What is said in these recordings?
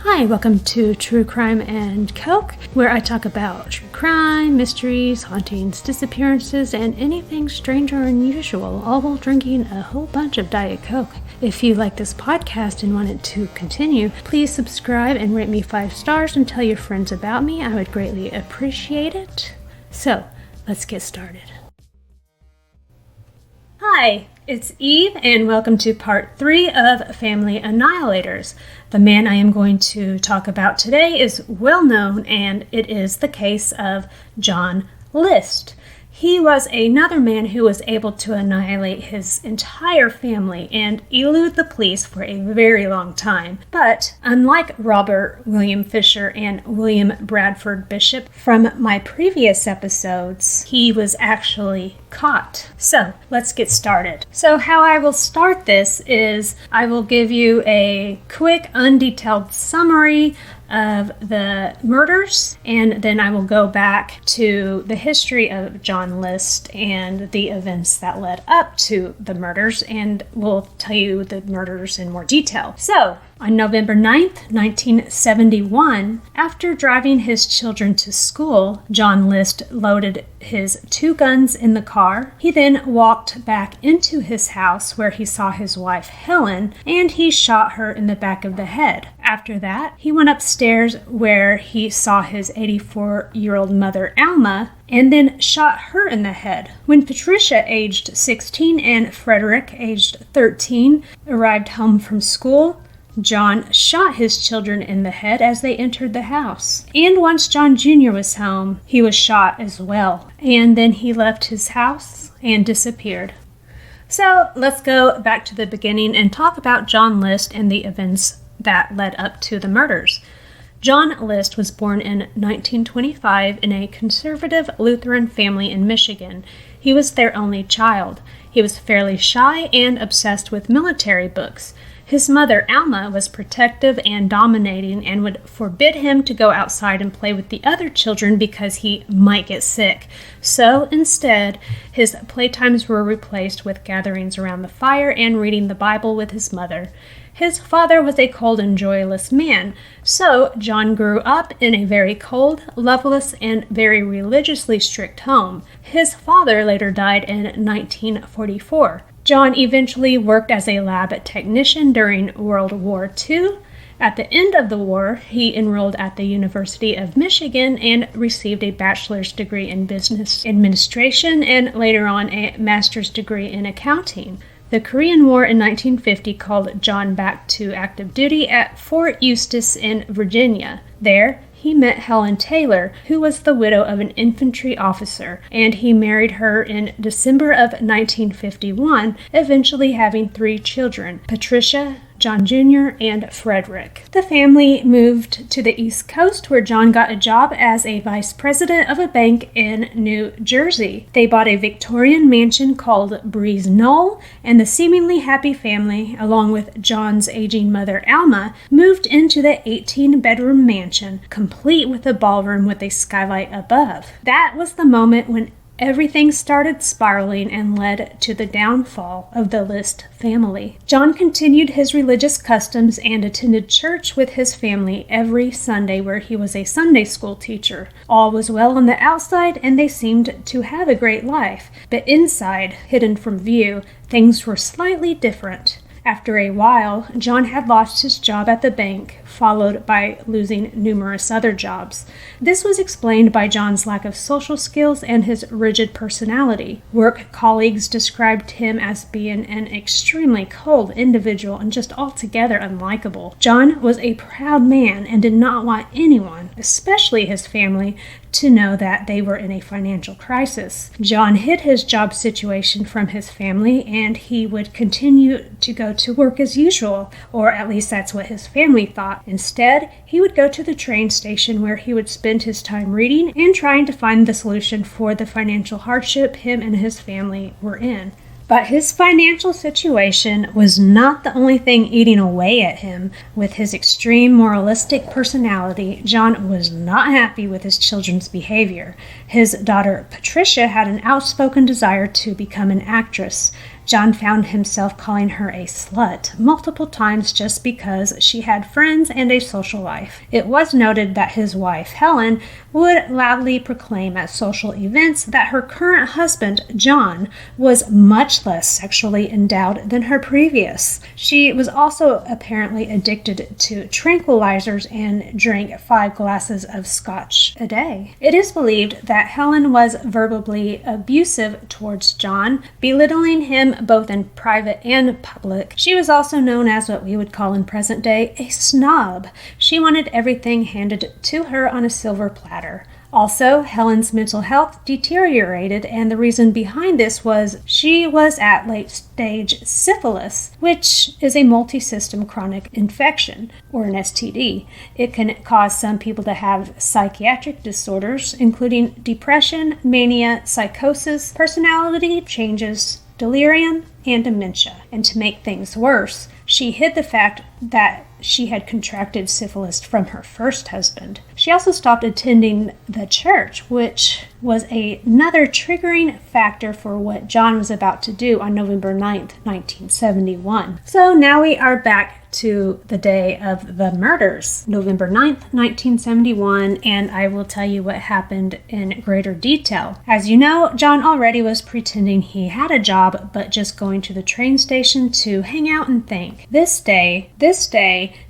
Hi, welcome to True Crime and Coke, where I talk about true crime, mysteries, hauntings, disappearances, and anything strange or unusual, all while drinking a whole bunch of Diet Coke. If you like this podcast and want it to continue, please subscribe and rate me 5 stars and tell your friends about me. I would greatly appreciate it. So, let's get started. Hi, it's Eve, and welcome to part 3 of Family Annihilators. The man I am going to talk about today is well known, and it is the case of John List. He was another man who was able to annihilate his entire family and elude the police for a very long time. But unlike Robert William Fisher and William Bradford Bishop from my previous episodes, he was actually caught. So let's get started. So how I will start this is I will give you a quick, undetailed summary of the murders, and then I will go back to the history of John List and the events that led up to the murders, and will tell you the murders in more detail. So, on November 9th, 1971, after driving his children to school, John List loaded his 2 guns in the car. He then walked back into his house where he saw his wife Helen, and he shot her in the back of the head. After that, he went upstairs where he saw his 84-year-old mother Alma, and then shot her in the head. When Patricia, aged 16, and Frederick, aged 13, arrived home from school, John shot his children in the head as they entered the house. And once John Jr. was home, he was shot as well. And then he left his house and disappeared. So let's go back to the beginning and talk about John List and the events that led up to the murders. John List was born in 1925 in a conservative Lutheran family in Michigan. He was their only child. He was fairly shy and obsessed with military books. His mother, Alma, was protective and dominating and would forbid him to go outside and play with the other children because he might get sick. So, instead, his playtimes were replaced with gatherings around the fire and reading the Bible with his mother. His father was a cold and joyless man, so John grew up in a very cold, loveless, and very religiously strict home. His father later died in 1944. John eventually worked as a lab technician during World War II. At the end of the war, he enrolled at the University of Michigan and received a bachelor's degree in business administration and later on a master's degree in accounting. The Korean War in 1950 called John back to active duty at Fort Eustis in Virginia. There, he met Helen Taylor, who was the widow of an infantry officer, and he married her in December of 1951, eventually having 3 children, Patricia, John Jr., and Frederick. The family moved to the East Coast, where John got a job as a vice president of a bank in New Jersey. They bought a Victorian mansion called Breeze Knoll, and the seemingly happy family, along with John's aging mother Alma, moved into the 18-bedroom mansion, complete with a ballroom with a skylight above. That was the moment when everything started spiraling and led to the downfall of the List family. John continued his religious customs and attended church with his family every Sunday, where he was a Sunday school teacher. All was well on the outside, and they seemed to have a great life. But inside, hidden from view, things were slightly different. After a while, John had lost his job at the bank, followed by losing numerous other jobs. This was explained by John's lack of social skills and his rigid personality. Work colleagues described him as being an extremely cold individual and just altogether unlikable. John was a proud man and did not want anyone, especially his family, to know that they were in a financial crisis. John hid his job situation from his family, and he would continue to go to work as usual, or at least that's what his family thought. Instead, he would go to the train station where he would spend his time reading and trying to find the solution for the financial hardship him and his family were in. But his financial situation was not the only thing eating away at him. With his extreme moralistic personality, John was not happy with his children's behavior. His daughter Patricia had an outspoken desire to become an actress. John found himself calling her a slut multiple times just because she had friends and a social life. It was noted that his wife, Helen, would loudly proclaim at social events that her current husband, John, was much less sexually endowed than her previous. She was also apparently addicted to tranquilizers and drank 5 glasses of scotch a day. It is believed that Helen was verbally abusive towards John, belittling him both in private and public. She was also known as what we would call in present day a snob. She wanted everything handed to her on a silver platter. Also, Helen's mental health deteriorated, and the reason behind this was she was at late-stage syphilis, which is a multi-system chronic infection, or an STD. It can cause some people to have psychiatric disorders, including depression, mania, psychosis, personality changes, delirium, and dementia. And to make things worse, she hid the fact that she had contracted syphilis from her first husband. She also stopped attending the church, which was another triggering factor for what John was about to do on November 9th, 1971. So now we are back to the day of the murders, November 9th, 1971, and I will tell you what happened in greater detail. As you know, John already was pretending he had a job, but just going to the train station to hang out and think. This day,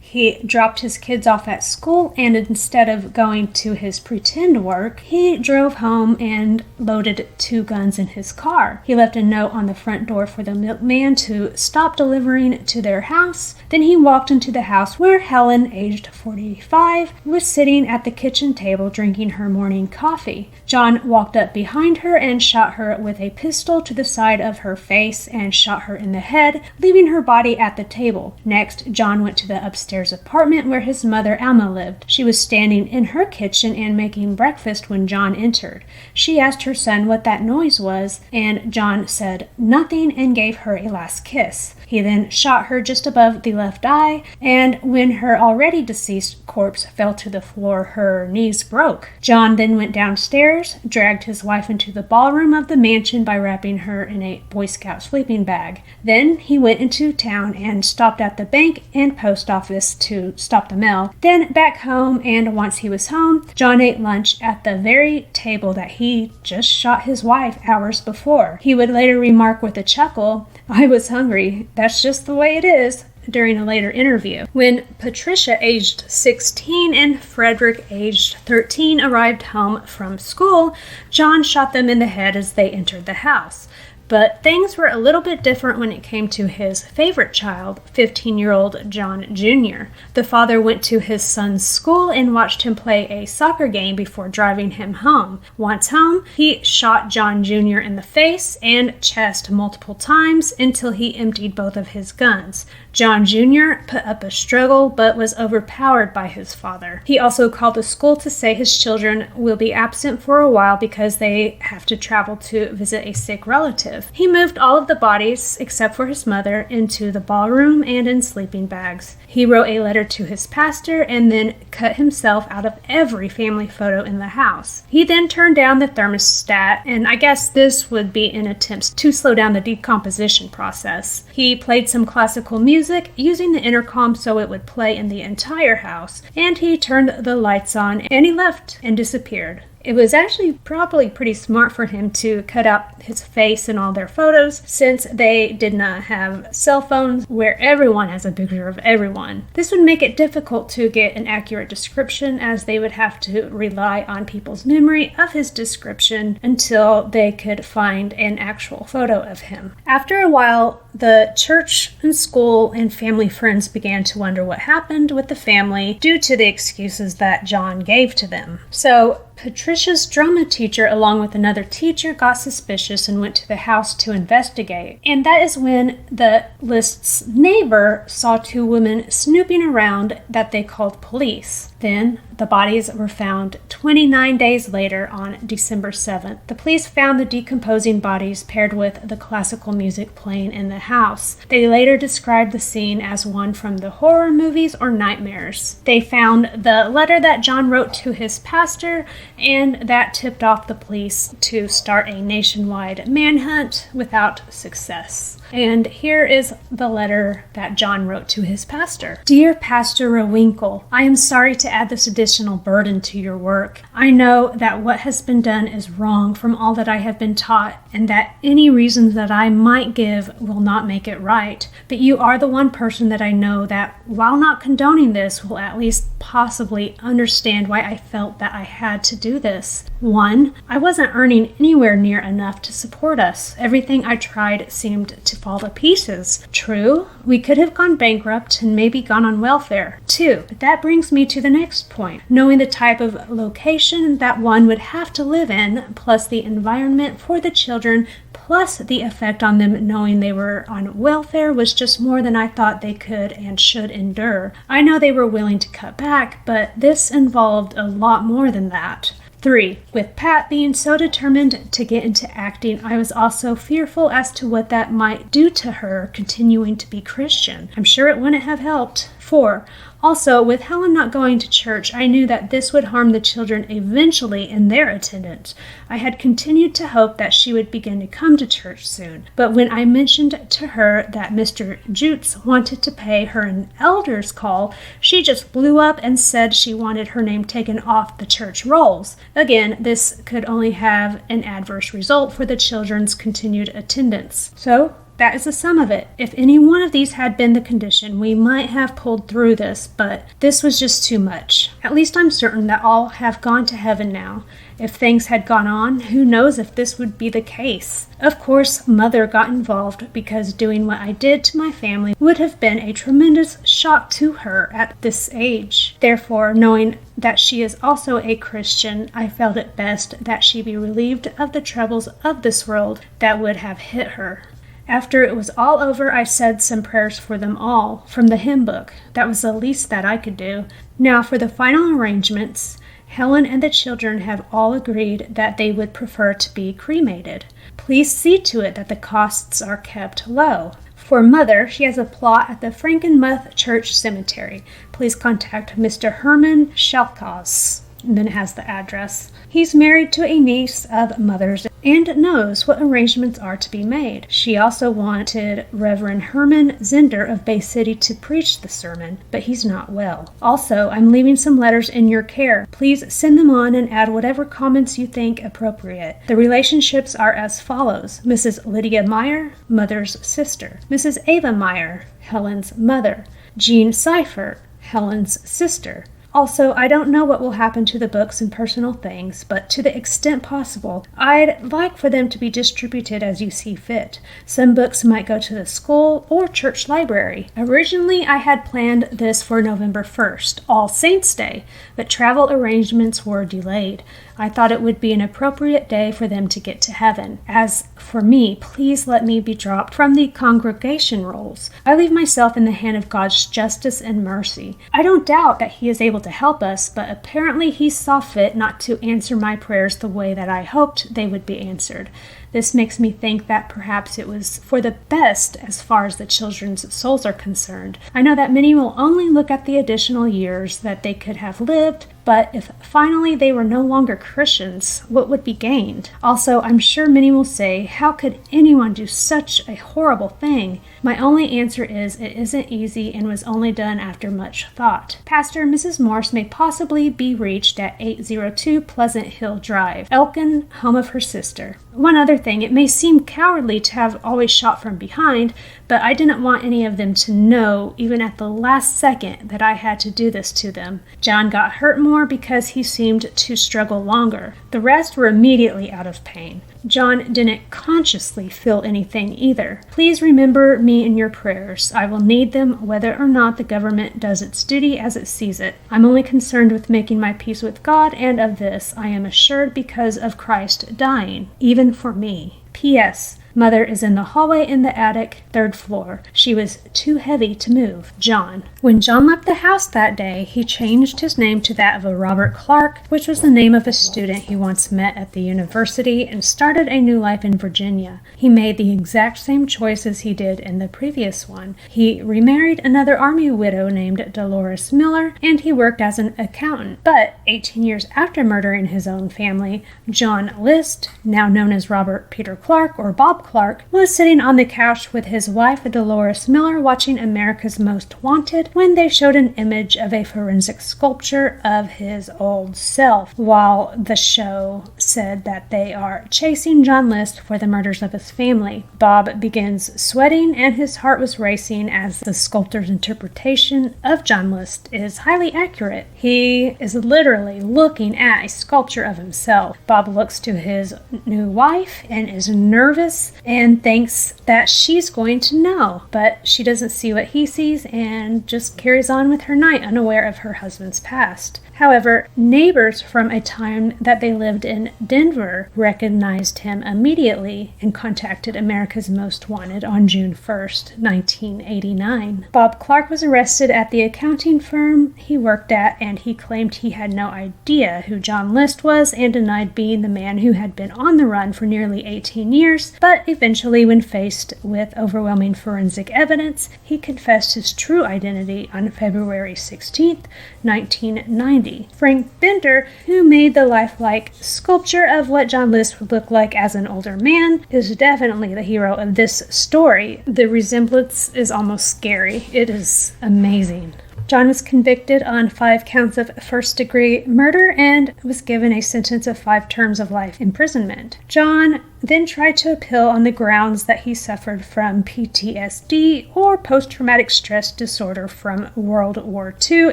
he dropped his kids off at school, and instead of going to his pretend work, he drove home and loaded 2 guns in his car. He left a note on the front door for the milkman to stop delivering to their house. Then he walked into the house where Helen, aged 45, was sitting at the kitchen table drinking her morning coffee. John walked up behind her and shot her with a pistol to the side of her face and shot her in the head, leaving her body at the table. Next, John went to the upstairs apartment where his mother, Alma, lived. She was standing in her kitchen and making breakfast when John entered. She asked her son what that noise was, and John said nothing and gave her a last kiss. He then shot her just above the left eye, and when her already deceased corpse fell to the floor, her knees broke. John then went downstairs, dragged his wife into the ballroom of the mansion by wrapping her in a Boy Scout sleeping bag. Then he went into town and stopped at the bank and post office to stop the mail. Then back home, and once he was home, John ate lunch at the very table that he just shot his wife hours before. He would later remark with a chuckle, "I was hungry. That's just the way it is," during a later interview. When Patricia, aged 16, and Frederick, aged 13, arrived home from school, John shot them in the head as they entered the house. But things were a little bit different when it came to his favorite child, 15-year-old John Jr. The father went to his son's school and watched him play a soccer game before driving him home. Once home, he shot John Jr. in the face and chest multiple times until he emptied both of his guns. John Jr. put up a struggle but was overpowered by his father. He also called the school to say his children will be absent for a while because they have to travel to visit a sick relative. He moved all of the bodies, except for his mother, into the ballroom and in sleeping bags. He wrote a letter to his pastor and then cut himself out of every family photo in the house. He then turned down the thermostat, and I guess this would be in attempts to slow down the decomposition process. He played some classical music using the intercom so it would play in the entire house, and he turned the lights on and he left and disappeared. It was actually probably pretty smart for him to cut out his face in all their photos, since they did not have cell phones where everyone has a picture of everyone. This would make it difficult to get an accurate description, as they would have to rely on people's memory of his description until they could find an actual photo of him. After a while, the church and school and family friends began to wonder what happened with the family due to the excuses that John gave to them. So Patricia's drama teacher, along with another teacher, got suspicious and went to the house to investigate. And that is when the list's neighbor saw 2 women snooping around that they called police. Then the bodies were found 29 days later on December 7th. The police found the decomposing bodies paired with the classical music playing in the house. They later described the scene as one from the horror movies or nightmares. They found the letter that John wrote to his pastor, and that tipped off the police to start a nationwide manhunt without success. And here is the letter that John wrote to his pastor. Dear Pastor Rowinkle, I am sorry to add this additional burden to your work. I know that what has been done is wrong from all that I have been taught, and that any reasons that I might give will not make it right. But you are the one person that I know that, while not condoning this, will at least possibly understand why I felt that I had to do this. 1. I wasn't earning anywhere near enough to support us. Everything I tried seemed to fall to pieces. True, we could have gone bankrupt and maybe gone on welfare. 2. But that brings me to the next point. Knowing the type of location that one would have to live in, plus the environment for the children, plus the effect on them knowing they were on welfare, was just more than I thought they could and should endure. I know they were willing to cut back, but this involved a lot more than that. 3. With Pat being so determined to get into acting, I was also fearful as to what that might do to her continuing to be Christian. I'm sure it wouldn't have helped. 4. Also, with Helen not going to church, I knew that this would harm the children eventually in their attendance. I had continued to hope that she would begin to come to church soon. But when I mentioned to her that Mr. Jutes wanted to pay her an elder's call, she just blew up and said she wanted her name taken off the church rolls. Again, this could only have an adverse result for the children's continued attendance. So, that is the sum of it. If any one of these had been the condition, we might have pulled through this, but this was just too much. At least I'm certain that all have gone to heaven now. If things had gone on, who knows if this would be the case. Of course, Mother got involved because doing what I did to my family would have been a tremendous shock to her at this age. Therefore, knowing that she is also a Christian, I felt it best that she be relieved of the troubles of this world that would have hit her. After it was all over, I said some prayers for them all from the hymn book. That was the least that I could do. Now for the final arrangements. Helen and the children have all agreed that they would prefer to be cremated. Please see to it that the costs are kept low. For Mother, she has a plot at the Frankenmuth Church Cemetery. Please contact Mr. Herman Schalkhaus. And then it has the address. He's married to a niece of Mother's and knows what arrangements are to be made. She also wanted Reverend Herman Zender of Bay City to preach the sermon, but he's not well. Also, I'm leaving some letters in your care. Please send them on and add whatever comments you think appropriate. The relationships are as follows. Mrs. Lydia Meyer, Mother's sister. Mrs. Ava Meyer, Helen's mother. Jean Seifert, Helen's sister. Also, I don't know what will happen to the books and personal things, but to the extent possible, I'd like for them to be distributed as you see fit. Some books might go to the school or church library. Originally, I had planned this for November 1st, All Saints' Day, but travel arrangements were delayed. I thought it would be an appropriate day for them to get to heaven. As for me, please let me be dropped from the congregation rolls. I leave myself in the hand of God's justice and mercy. I don't doubt that He is able to help us, but apparently He saw fit not to answer my prayers the way that I hoped they would be answered. This makes me think that perhaps it was for the best as far as the children's souls are concerned. I know that many will only look at the additional years that they could have lived, but if finally they were no longer Christians, what would be gained? Also, I'm sure many will say, how could anyone do such a horrible thing? My only answer is it isn't easy and was only done after much thought. Pastor and Mrs. Morse may possibly be reached at 802 Pleasant Hill Drive, Elkin, home of her sister. One other thing, it may seem cowardly to have always shot from behind, but I didn't want any of them to know, even at the last second, that I had to do this to them. John got hurt more because he seemed to struggle longer. The rest were immediately out of pain. John didn't consciously feel anything either. Please remember me in your prayers. I will need them whether or not the government does its duty as it sees it. I'm only concerned with making my peace with God, and of this I am assured because of Christ dying, even for me. P.S. Mother is in the hallway in the attic, 3rd floor. She was too heavy to move. John. When John left the house that day, he changed his name to that of a Robert Clark, which was the name of a student he once met at the university, and started a new life in Virginia. He made the exact same choices he did in the previous one. He remarried another Army widow named Dolores Miller, and he worked as an accountant. But 18 years after murdering his own family, John List, now known as Robert Peter Clark or Bob Clark was sitting on the couch with his wife, Dolores Miller, watching America's Most Wanted when they showed an image of a forensic sculpture of his old self, while the show said that they are chasing John List for the murders of his family. Bob begins sweating and his heart was racing as the sculptor's interpretation of John List is highly accurate. He is literally looking at a sculpture of himself. Bob looks to his new wife and is nervous and thinks that she's going to know, but she doesn't see what he sees and just carries on with her night, unaware of her husband's past. However, neighbors from a time that they lived in Denver recognized him immediately and contacted America's Most Wanted on June 1st, 1989. Bob Clark was arrested at the accounting firm he worked at, and he claimed he had no idea who John List was and denied being the man who had been on the run for nearly 18 years, but eventually, when faced with overwhelming forensic evidence, he confessed his true identity on February 16th, 1990. Frank Bender, who made the lifelike sculpture of what John List would look like as an older man, is definitely the hero of this story. The resemblance is almost scary. It is amazing. John was convicted on 5 counts of first-degree murder and was given a sentence of 5 terms of life imprisonment. John then tried to appeal on the grounds that he suffered from PTSD or post-traumatic stress disorder from World War II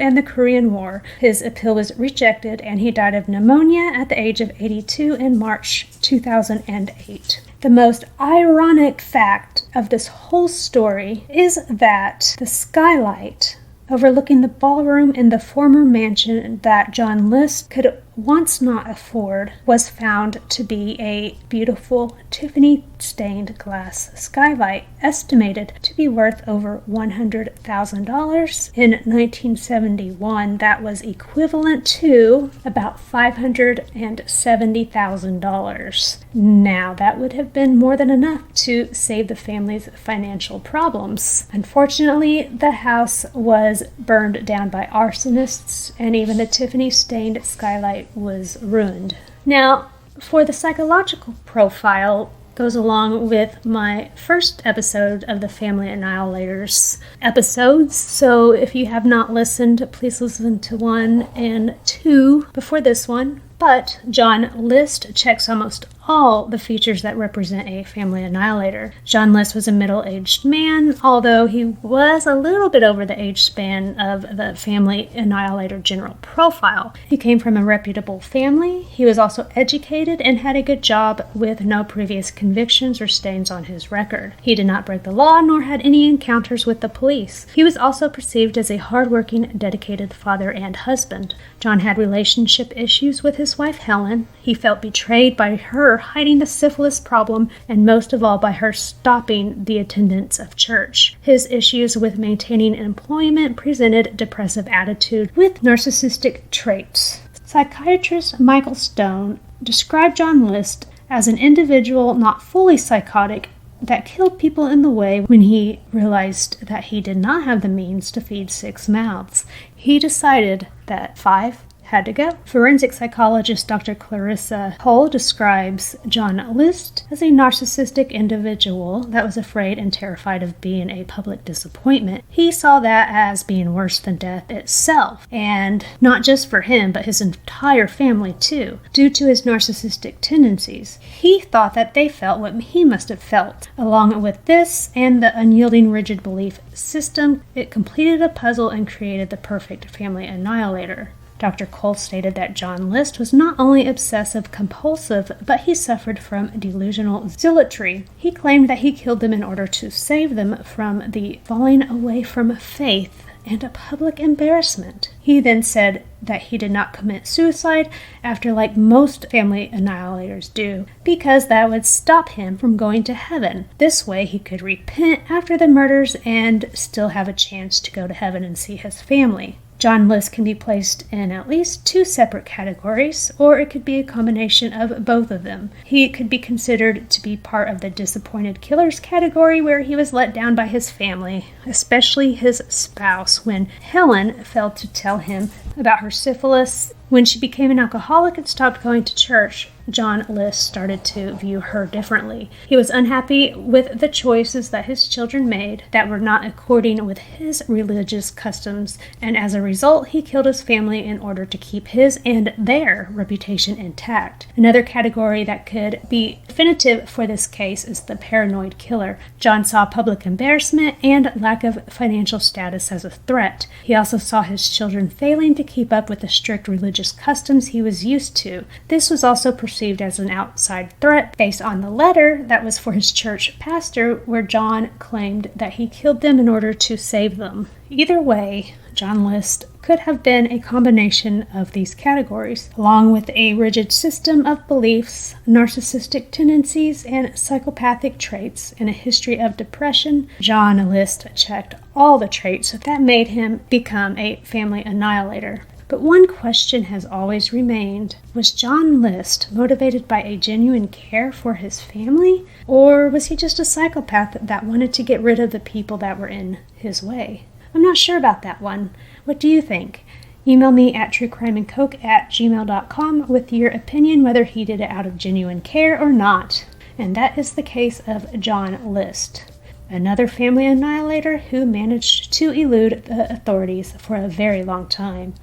and the Korean War. His appeal was rejected and he died of pneumonia at the age of 82 in March 2008. The most ironic fact of this whole story is that the skylight overlooking the ballroom in the former mansion that John List could once not afford was found to be a beautiful Tiffany-stained glass skylight, estimated to be worth over $100,000. In 1971, that was equivalent to about $570,000. Now, that would have been more than enough to save the family's financial problems. Unfortunately, the house was burned down by arsonists, and even the Tiffany-stained skylight was ruined. Now, for the psychological profile goes along with my first episode of the Family Annihilators episodes. So if you have not listened, please listen to 1 and 2 before this one. But John List checks almost all the features that represent a family annihilator. John List was a middle-aged man, although he was a little bit over the age span of the family annihilator general profile. He came from a reputable family. He was also educated and had a good job with no previous convictions or stains on his record. He did not break the law nor had any encounters with the police. He was also perceived as a hardworking, dedicated father and husband. John had relationship issues with his wife Helen. He felt betrayed by her hiding the syphilis problem, and most of all by her stopping the attendance of church. His issues with maintaining employment presented depressive attitude with narcissistic traits. Psychiatrist Michael Stone described John List as an individual not fully psychotic that killed people in the way when he realized that he did not have the means to feed 6 mouths. He decided that 5 had to go. Forensic psychologist Dr. Clarissa Hull describes John List as a narcissistic individual that was afraid and terrified of being a public disappointment. He saw that as being worse than death itself, and not just for him, but his entire family too, due to his narcissistic tendencies. He thought that they felt what he must have felt. Along with this and the unyielding rigid belief system, it completed a puzzle and created the perfect family annihilator. Dr. Cole stated that John List was not only obsessive-compulsive, but he suffered from delusional zealotry. He claimed that he killed them in order to save them from the falling away from faith and a public embarrassment. He then said that he did not commit suicide after, like most family annihilators do, because that would stop him from going to heaven. This way he could repent after the murders and still have a chance to go to heaven and see his family. John List can be placed in at least 2 separate categories, or it could be a combination of both of them. He could be considered to be part of the disappointed killers category, where he was let down by his family, especially his spouse, when Helen failed to tell him about her syphilis When she became an alcoholic and stopped going to church, John List started to view her differently. He was unhappy with the choices that his children made that were not according with his religious customs, and as a result, he killed his family in order to keep his and their reputation intact. Another category that could be definitive for this case is the paranoid killer. John saw public embarrassment and lack of financial status as a threat. He also saw his children failing to keep up with the strict religious customs he was used to. This was also perceived as an outside threat based on the letter that was for his church pastor, where John claimed that he killed them in order to save them. Either way, John List could have been a combination of these categories, along with a rigid system of beliefs, narcissistic tendencies, and psychopathic traits, and a history of depression. John List checked all the traits that made him become a family annihilator. But one question has always remained: was John List motivated by a genuine care for his family? Or was he just a psychopath that wanted to get rid of the people that were in his way? I'm not sure about that one. What do you think? Email me at truecrimeandcoke@gmail.com with your opinion whether he did it out of genuine care or not. And that is the case of John List, another family annihilator who managed to elude the authorities for a very long time.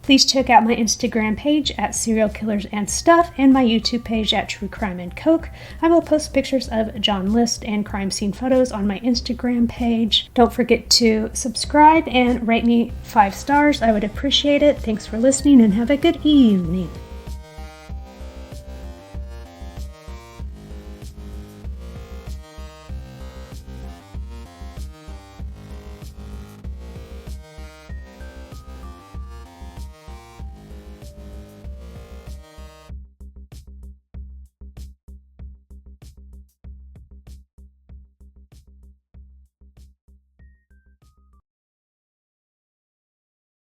Please check out my Instagram page at Serial Killers and Stuff and my YouTube page at True Crime and Coke. I will post pictures of John List and crime scene photos on my Instagram page. Don't forget to subscribe and rate me 5 stars. I would appreciate it. Thanks for listening and have a good evening.